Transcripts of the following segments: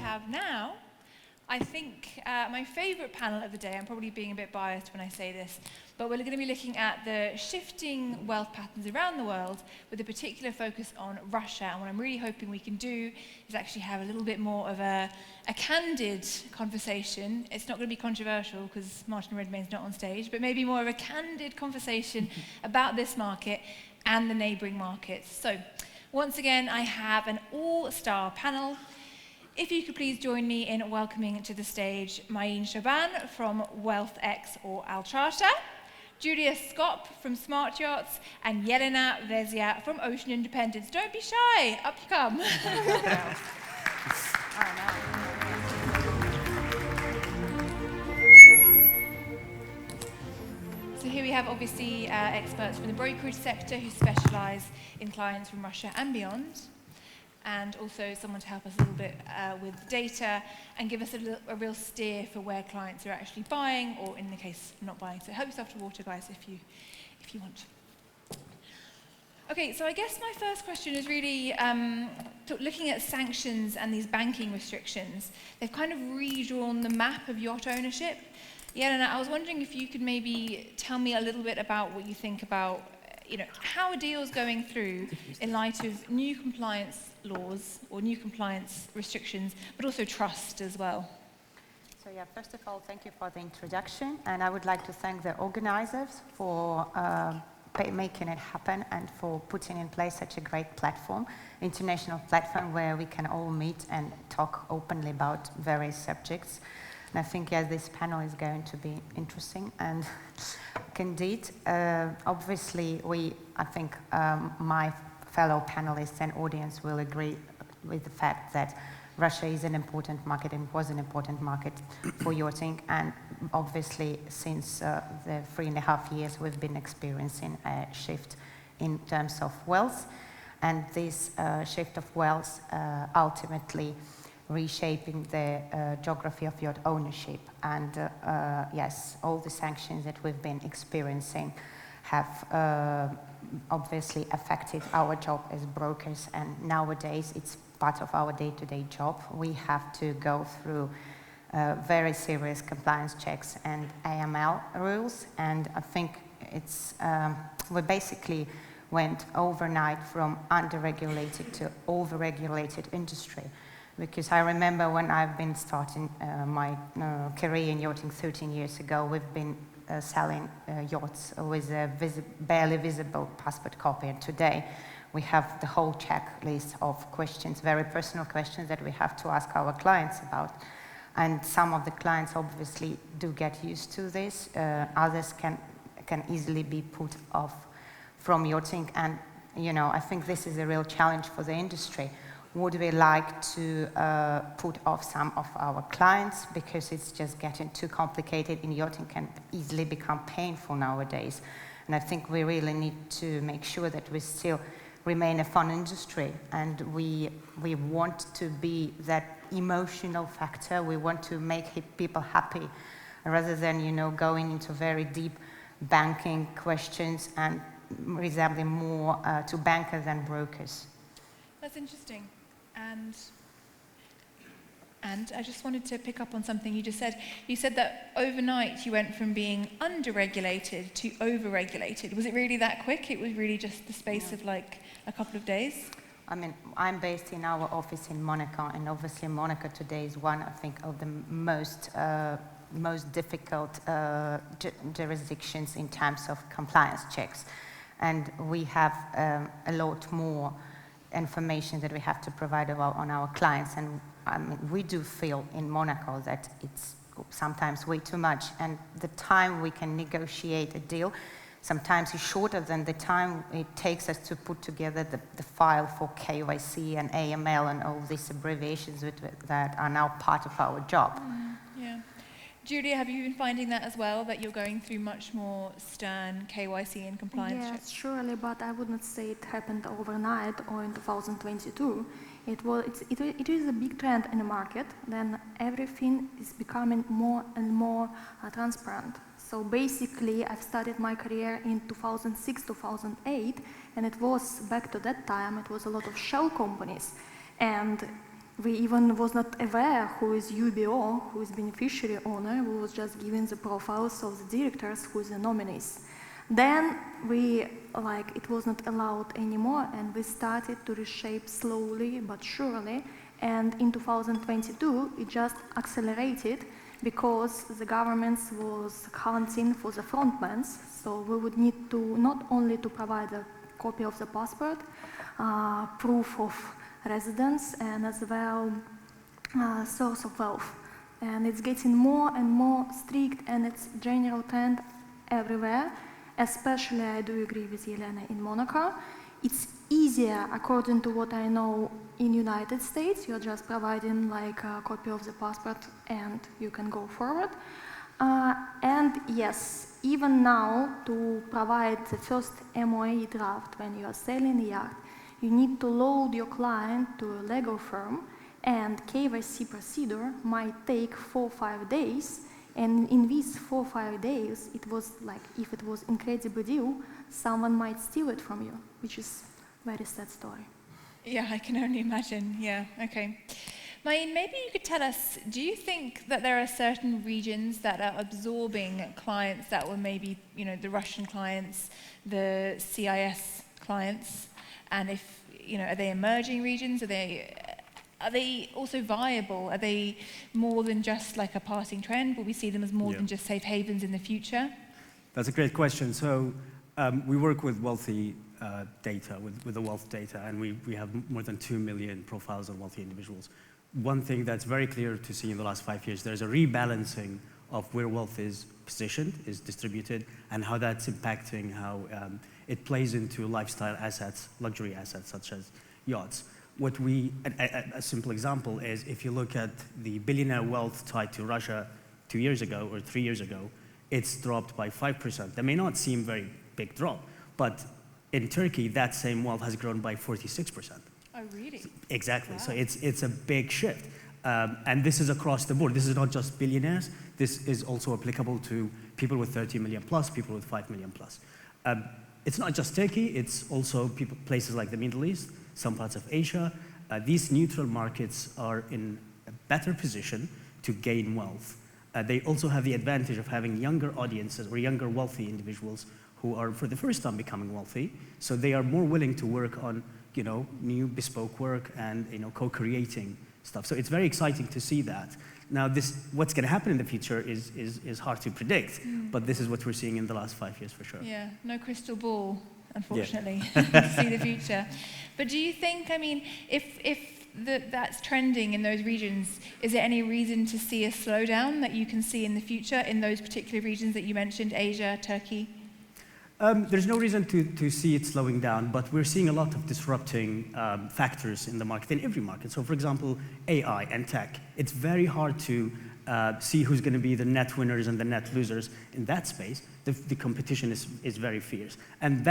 have now, I think, my favourite panel of the day. I'm probably being a bit biased when I say this, but we're going to be looking at the shifting wealth patterns around the world with a particular focus on Russia. And what I'm really hoping we can do is actually have a little bit more of a candid conversation. It's not going to be controversial because Martin Redmayne's not on stage, but maybe more of a candid conversation about this market and the neighbouring markets. So, once again, I have an all-star panel. If you could please join me in welcoming to the stage Maeen Shaban from WealthX or Altrata, Julia Skop from Smart Yachts, and Jelena Vezia from Ocean Independence. Don't be shy, up you come. So here we have obviously experts from the brokerage sector who specialise in clients from Russia and beyond, and also someone to help us a little bit with data and give us a real steer for where clients are actually buying, or in the case of not buying. So help yourself to water, guys, if you want. Okay, so I guess my first question is really looking at sanctions and these banking restrictions. They've kind of redrawn the map of yacht ownership. Jelena, I was wondering if you could maybe tell me a little bit about what you think about, how are deals going through in light of new compliance laws or new compliance restrictions, but also trust as well? So yeah, first of all, thank you for the introduction, and I would like to thank the organizers for making it happen and for putting in place such a great platform, international platform where we can all meet and talk openly about various subjects. And I think, yes, this panel is going to be interesting, and indeed, obviously, I think my fellow panelists and audience will agree with the fact that Russia is an important market and was an important market for yachting, and obviously, since the 3.5 years, we've been experiencing a shift in terms of wealth, and this shift of wealth ultimately reshaping the geography of yacht ownership. And yes, all the sanctions that we've been experiencing have obviously affected our job as brokers, and nowadays it's part of our day-to-day job. We have to go through very serious compliance checks and AML rules, and I think it's we basically went overnight from under-regulated to over-regulated industry. Because I remember when I've been starting my career in yachting 13 years ago, we've been selling yachts with a barely visible passport copy. And today we have the whole checklist of questions, very personal questions that we have to ask our clients about. And some of the clients obviously do get used to this. Others can easily be put off from yachting. And, I think this is a real challenge for the industry. Would we like to put off some of our clients because it's just getting too complicated, and yachting can easily become painful nowadays. And I think we really need to make sure that we still remain a fun industry, and we want to be that emotional factor. We want to make people happy rather than, going into very deep banking questions and resembling more to bankers than brokers. That's interesting. And I just wanted to pick up on something you just said. You said that overnight you went from being under-regulated to over-regulated. Was it really that quick? It was really just the space of like a couple of days? I mean, I'm based in our office in Monaco, and obviously Monaco today is one, I think, of the most difficult jurisdictions in terms of compliance checks. And we have a lot more information that we have to provide on our clients, and I mean, we do feel in Monaco that it's sometimes way too much, and the time we can negotiate a deal sometimes is shorter than the time it takes us to put together the file for KYC and AML and all these abbreviations that are now part of our job. Yeah. Julia, have you been finding that as well, that you're going through much more stern KYC and compliance checks? Yes, surely, but I would not say it happened overnight or in 2022. It is a big trend in the market. Then everything is becoming more and more transparent. So basically, I've started my career in 2006, 2008, and it was back to that time. It was a lot of shell companies, and We even was not aware who is UBO, who is beneficiary owner. We was just given the profiles of the directors, who is the nominees. Then it was not allowed anymore, and we started to reshape slowly but surely. And in 2022, it just accelerated because the government was hunting for the frontmen. So we would need to not only to provide a copy of the passport, proof of residence, and as well source of wealth. And it's getting more and more strict, and it's general trend everywhere. Especially, I do agree with Jelena in Monaco. It's easier, according to what I know, in United States. You're just providing like a copy of the passport and you can go forward. And yes, even now, to provide the first MOA draft when you are selling a yacht, you need to load your client to a legal firm, and KYC procedure might take 4 or 5 days. And in these 4 or 5 days, it was like, if it was incredible deal, someone might steal it from you, which is a very sad story. Yeah, I can only imagine. Yeah, okay. Maeen, maybe you could tell us, do you think that there are certain regions that are absorbing clients that were maybe, the Russian clients, the CIS clients, and if, are they emerging regions? Are they also viable? Are they more than just like a passing trend? Will we see them as more than just safe havens in the future? That's a great question. So we work with wealthy data, with the wealth data, and we have more than 2 million profiles of wealthy individuals. One thing that's very clear to see in the last 5 years, there's a rebalancing of where wealth is positioned, is distributed, and how that's impacting how it plays into lifestyle assets, luxury assets such as yachts. A simple example is if you look at the billionaire wealth tied to Russia 2 years ago or 3 years ago, it's dropped by 5%. That may not seem very big drop, but in Turkey, that same wealth has grown by 46%. Oh, really? Exactly. Wow. So it's a big shift. And this is across the board. This is not just billionaires. This is also applicable to people with 30 million plus, people with 5 million plus. It's not just Turkey. It's also places like the Middle East, some parts of Asia. These neutral markets are in a better position to gain wealth. They also have the advantage of having younger audiences or younger wealthy individuals who are for the first time becoming wealthy. So they are more willing to work on new bespoke work and co-creating stuff. So it's very exciting to see that. Now what's going to happen in the future is hard to predict, but this is what we're seeing in the last 5 years for sure. Yeah, no crystal ball, unfortunately, to see the future. But do you think, if that's trending in those regions, is there any reason to see a slowdown that you can see in the future in those particular regions that you mentioned, Asia, Turkey? There's no reason to see it slowing down, but we're seeing a lot of disrupting factors in the market, in every market. So for example, AI and tech. It's very hard to see who's going to be the net winners and the net losers in that space. The competition is very fierce. And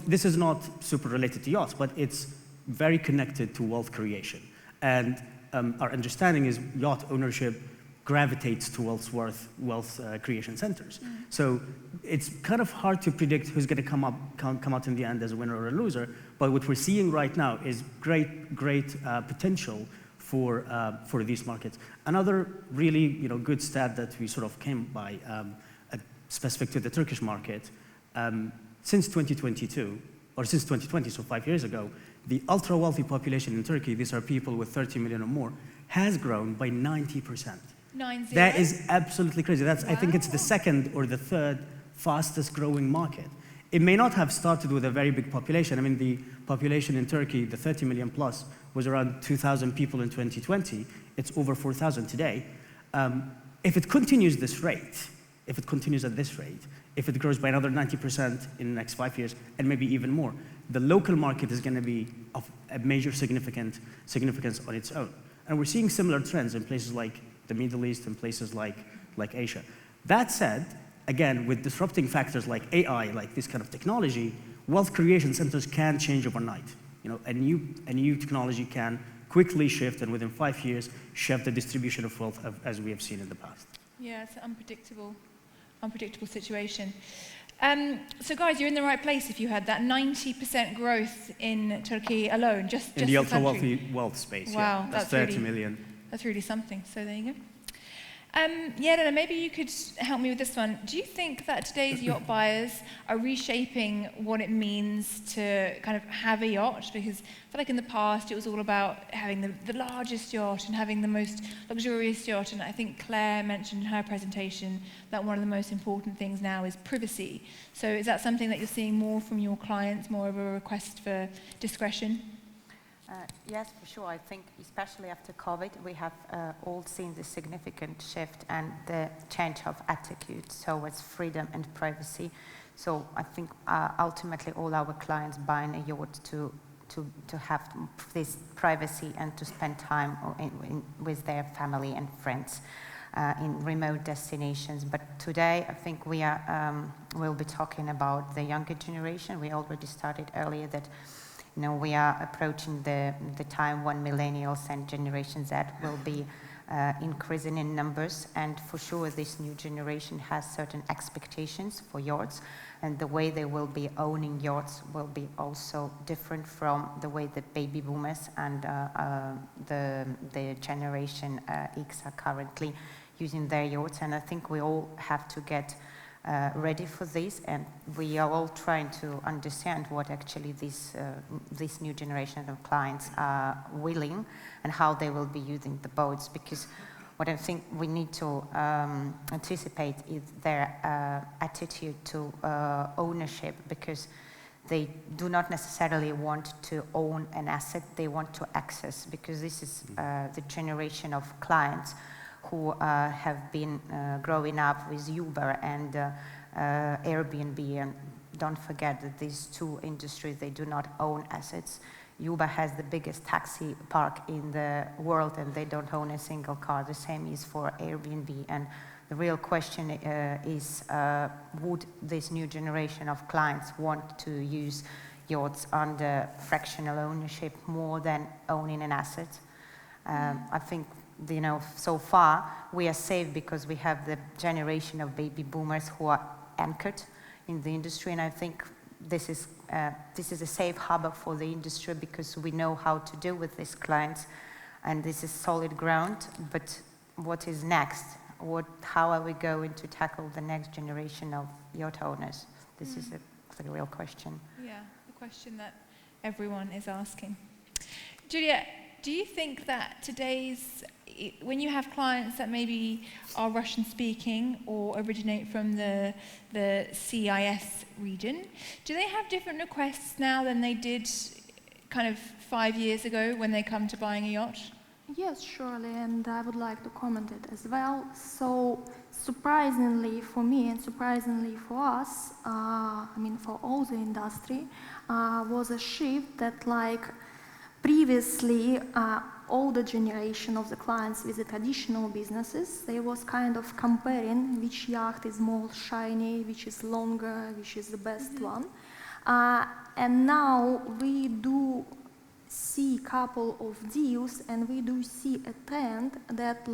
this is not super related to yachts, but it's very connected to wealth creation. And our understanding is yacht ownership gravitates to wealth creation centers. So it's kind of hard to predict who's going to come out in the end as a winner or a loser. But what we're seeing right now is great potential for these markets. Another really good stat that we sort of came by, specific to the Turkish market, since 2022 or since 2020, so 5 years ago, the ultra wealthy population in Turkey, these are people with 30 million or more, has grown by 90%. 90? That is absolutely crazy. Wow. I think it's the second or the third fastest growing market. It may not have started with a very big population. the population in Turkey, the 30 million plus, was around 2,000 people in 2020. It's over 4,000 today. If it continues this rate, if it continues at this rate, if it grows by another 90% in the next 5 years, and maybe even more, the local market is going to be of a major significance on its own. And we're seeing similar trends in places like the Middle East and places like Asia. That said, again, with disrupting factors like AI, like this kind of technology, wealth creation centers can change overnight. A new technology can quickly shift, and within 5 years, shift the distribution of wealth as we have seen in the past. Yeah, it's an unpredictable situation. So guys, you're in the right place if you had that 90% growth in Turkey alone, just in the ultra country. wealth space. Wow, yeah. That's 30 really, million. That's really something. So there you go. Jelena, maybe you could help me with this one. Do you think that today's yacht buyers are reshaping what it means to kind of have a yacht? Because I feel like in the past it was all about having the largest yacht and having the most luxurious yacht. And I think Claire mentioned in her presentation that one of the most important things now is privacy. So is that something that you're seeing more from your clients, more of a request for discretion? Yes, for sure. I think especially after COVID, we have all seen the significant shift and the change of attitude towards freedom and privacy. So I think ultimately all our clients buying a yacht to have this privacy and to spend time with their family and friends in remote destinations. But today I think we'll be talking about the younger generation. We already started earlier that we are approaching the time when millennials and Generation Z will be increasing in numbers, and for sure this new generation has certain expectations for yachts, and the way they will be owning yachts will be also different from the way the baby boomers and the Generation X are currently using their yachts. And I think we all have to get ready for this, and we are all trying to understand what actually this new generation of clients are willing and how they will be using the boats, because what I think we need to anticipate is their attitude to ownership, because they do not necessarily want to own an asset, they want to access, because this is the generation of clients who have been growing up with Uber and Airbnb, and don't forget that these two industries, they do not own assets. Uber has the biggest taxi park in the world and they don't own a single car. The same is for Airbnb. And the real question is, would this new generation of clients want to use yachts under fractional ownership more than owning an asset? I think so far we are safe because we have the generation of baby boomers who are anchored in the industry, and I think this is a safe harbor for the industry because we know how to deal with these clients, and this is solid ground. But what is next? How are we going to tackle the next generation of yacht owners? This is the real question. Yeah, the question that everyone is asking. Julia, do you think that when you have clients that maybe are Russian speaking or originate from the CIS region, do they have different requests now than they did kind of 5 years ago when they come to buying a yacht? Yes, surely, and I would like to comment it as well. So, surprisingly for me and surprisingly for us, for all the industry, was a shift that previously, older generation of the clients with the traditional businesses, they was kind of comparing which yacht is more shiny, which is longer, which is the best one. And now we do see a couple of deals, and we do see a trend that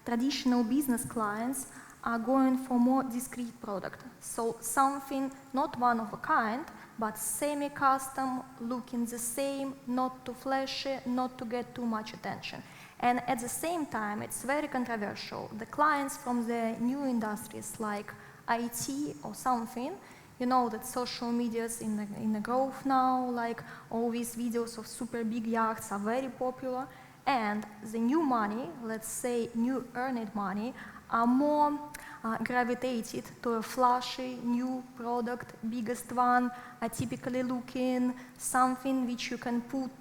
traditional business clients are going for more discreet product. So something not one of a kind, but semi-custom, looking the same, not too flashy, not to get too much attention. And at the same time, it's very controversial. The clients from the new industries like IT or something, that social media is in the growth now, all these videos of super big yachts are very popular, and the new money, let's say new earned money, are more gravitated to a flashy new product, biggest one, atypically looking, something which you can put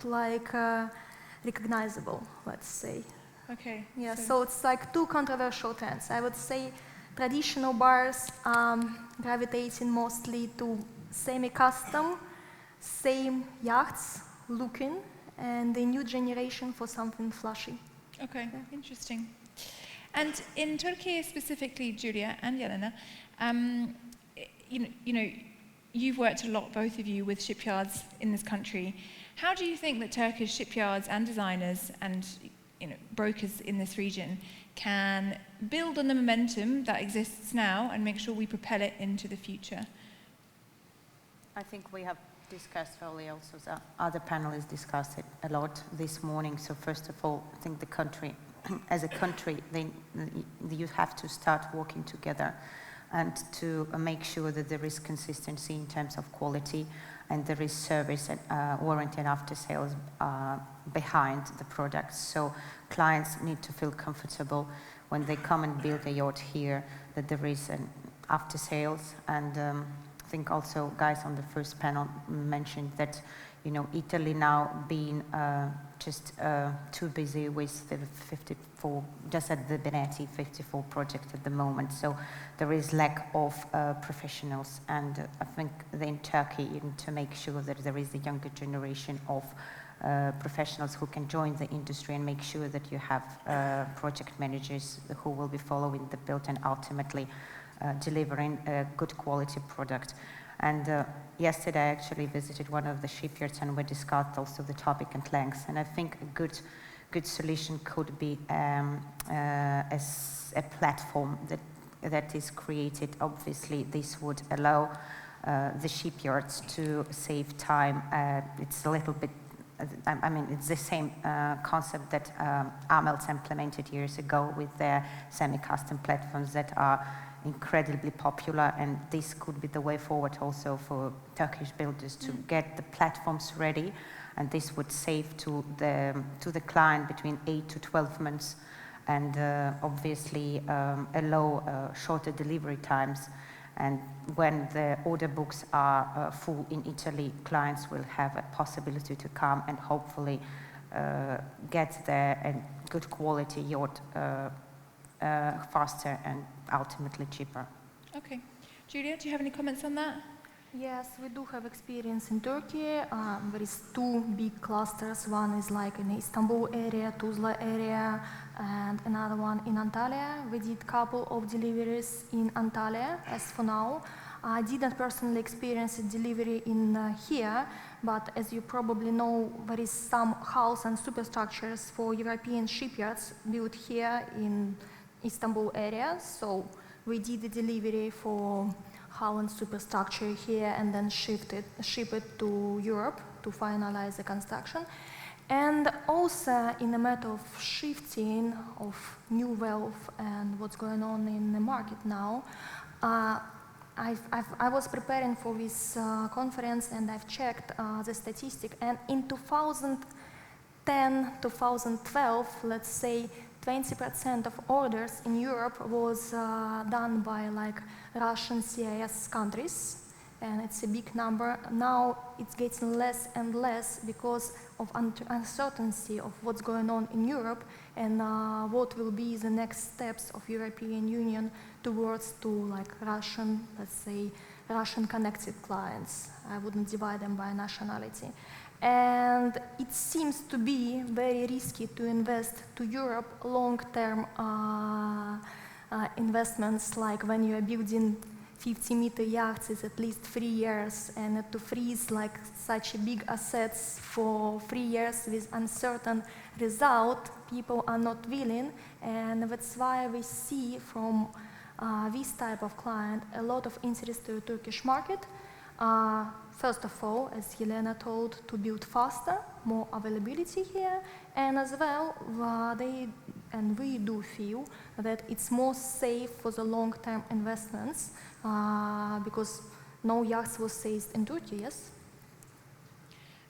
recognizable, let's say. Okay. Yeah, so it's two controversial trends. I would say traditional buyers gravitating mostly to semi-custom, same yachts looking, and the new generation for something flashy. Okay, yeah. Interesting. And in Turkey specifically, Julia and Jelena, you've worked a lot, both of you, with shipyards in this country. How do you think that Turkish shipyards and designers and brokers in this region can build on the momentum that exists now and make sure we propel it into the future? I think we have discussed earlier also, the other panelists discussed it a lot this morning. So first of all, I think the country, as a country, you have to start working together and to make sure that there is consistency in terms of quality and there is service and warranty and after sales behind the products. So clients need to feel comfortable when they come and build a yacht here, that there is an after sales. And I think also guys on the first panel mentioned that, you know, Italy now being just too busy with the 54, just at the Benetti 54 project at the moment. So there is lack of professionals, and I think in Turkey you need to make sure that there is a younger generation of professionals who can join the industry and make sure that you have project managers who will be following the build and ultimately delivering a good quality product. And yesterday I actually visited one of the shipyards and we discussed also the topic at length. And I think a good solution could be as a platform that is created. Obviously, this would allow the shipyards to save time. It's a little bit, I mean, it's the same concept that Amels implemented years ago with their semi-custom platforms that are incredibly popular, and this could be the way forward also for Turkish builders to get the platforms ready, and this would save to the client between 8 to 12 months, and obviously allow shorter delivery times. And when the order books are full in Italy, clients will have a possibility to come and hopefully get there and good quality yacht faster and ultimately cheaper. Okay. Julia, do you have any comments on that? Yes, we do have experience in Turkey. There is two big clusters. One is like in the Istanbul area, Tuzla area, and another one in Antalya. We did couple of deliveries in Antalya as for now. I didn't personally experience a delivery in here, but as you probably know, there is some house and superstructures for European shipyards built here in Istanbul area. So we did the delivery for hull and superstructure here and then ship it to Europe to finalize the construction. And also in the matter of shifting of new wealth and what's going on in the market now, I was preparing for this conference and I've checked the statistic, and in 2010, 2012, let's say 20% of orders in Europe was done by like Russian CIS countries, and it's a big number. Now it's getting less and less because of uncertainty of what's going on in Europe and what will be the next steps of European Union towards to like Russian, let's say, Russian connected clients. I wouldn't divide them by nationality. And it seems to be very risky to invest to Europe long-term investments, like when you are building 50-meter yachts is at least 3 years, and to freeze like such big assets for 3 years with uncertain result, people are not willing, and that's why we see from this type of client a lot of interest to the Turkish market. First of all, as Jelena told, to build faster, more availability here, and as well, we do feel that it's more safe for the long-term investments because no yachts was seized in Turkey, yes?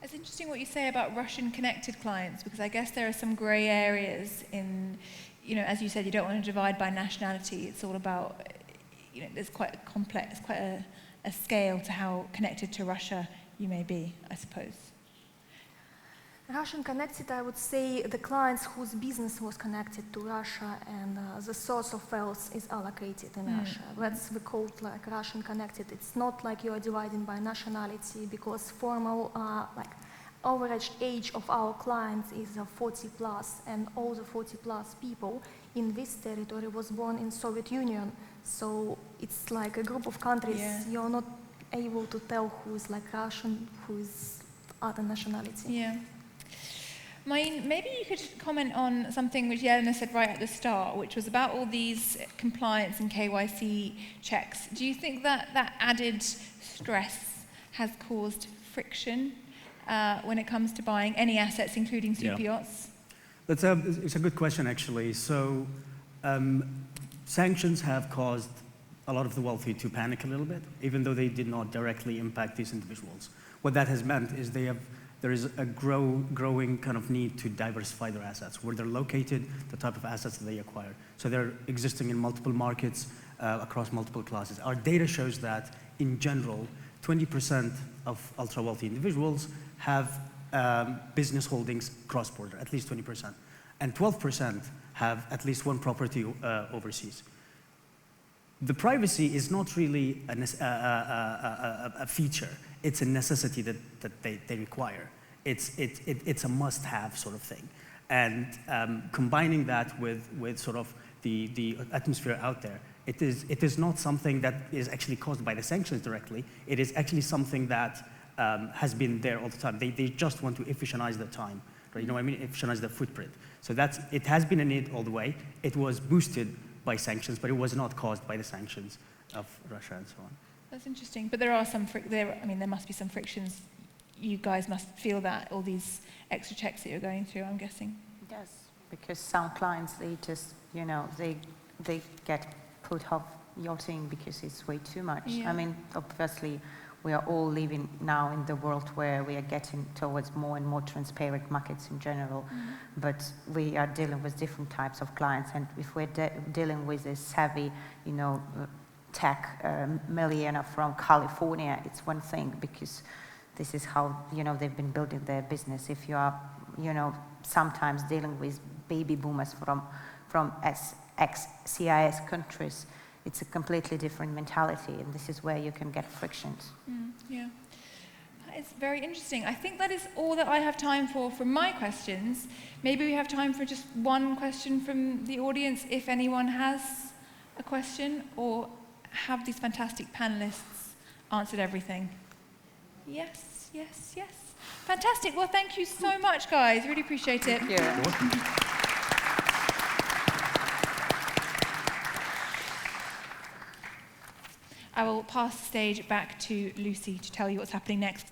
It's interesting what you say about Russian-connected clients, because I guess there are some grey areas in, you know, as you said, you don't want to divide by nationality. It's all about, you know, there's quite a complex, quite a scale to how connected to Russia you may be, I suppose. Russian connected, I would say the clients whose business was connected to Russia and the source of wealth is allocated in Russia. That's we call like Russian connected. It's not like you are dividing by nationality, because formal, like average age of our clients is 40 plus, and all the 40 plus people in this territory was born in Soviet Union. So it's like a group of countries. Yeah. You're not able to tell who is like Russian, who is other nationality. Yeah. Maeen, maybe you could comment on something which Jelena said right at the start, which was about all these compliance and KYC checks. Do you think that that added stress has caused friction when it comes to buying any assets, including super yachts? It's a good question, actually. So sanctions have caused a lot of the wealthy to panic a little bit, even though they did not directly impact these individuals. What that has meant is there is a growing kind of need to diversify their assets, where they're located, the type of assets that they acquire. So they're existing in multiple markets across multiple classes. Our data shows that, in general, 20% of ultra-wealthy individuals have business holdings cross-border, at least 20%. And 12% have at least one property overseas. The privacy is not really a feature. It's a necessity that they require. It's a must-have sort of thing. And combining that with sort of the atmosphere out there, it is not something that is actually caused by the sanctions directly. It is actually something that has been there all the time. They just want to efficientize the time, right? You know what I mean? Efficientize the footprint. So it has been a need all the way. It was boosted by sanctions, but it was not caused by the sanctions of Russia and so on. That's interesting. But there are some, there must be some frictions. You guys must feel that, all these extra checks that you're going through, I'm guessing. Yes, because some clients, they just, they get put off yachting because it's way too much. Yeah. I mean, obviously, we are all living now in the world where we are getting towards more and more transparent markets in general, but we are dealing with different types of clients, and if we're dealing with a savvy, tech millionaire from California, it's one thing, because this is how, they've been building their business. If you are, sometimes dealing with baby boomers from ex-CIS countries, it's a completely different mentality, and this is where you can get frictions. Yeah, that is very interesting. I think that is all that I have time for from my questions. Maybe we have time for just one question from the audience, if anyone has a question, or have these fantastic panelists answered everything? Yes, yes, yes. Fantastic. Well, thank you so much, guys. Really appreciate it. Thank you. I will pass the stage back to Lucy to tell you what's happening next.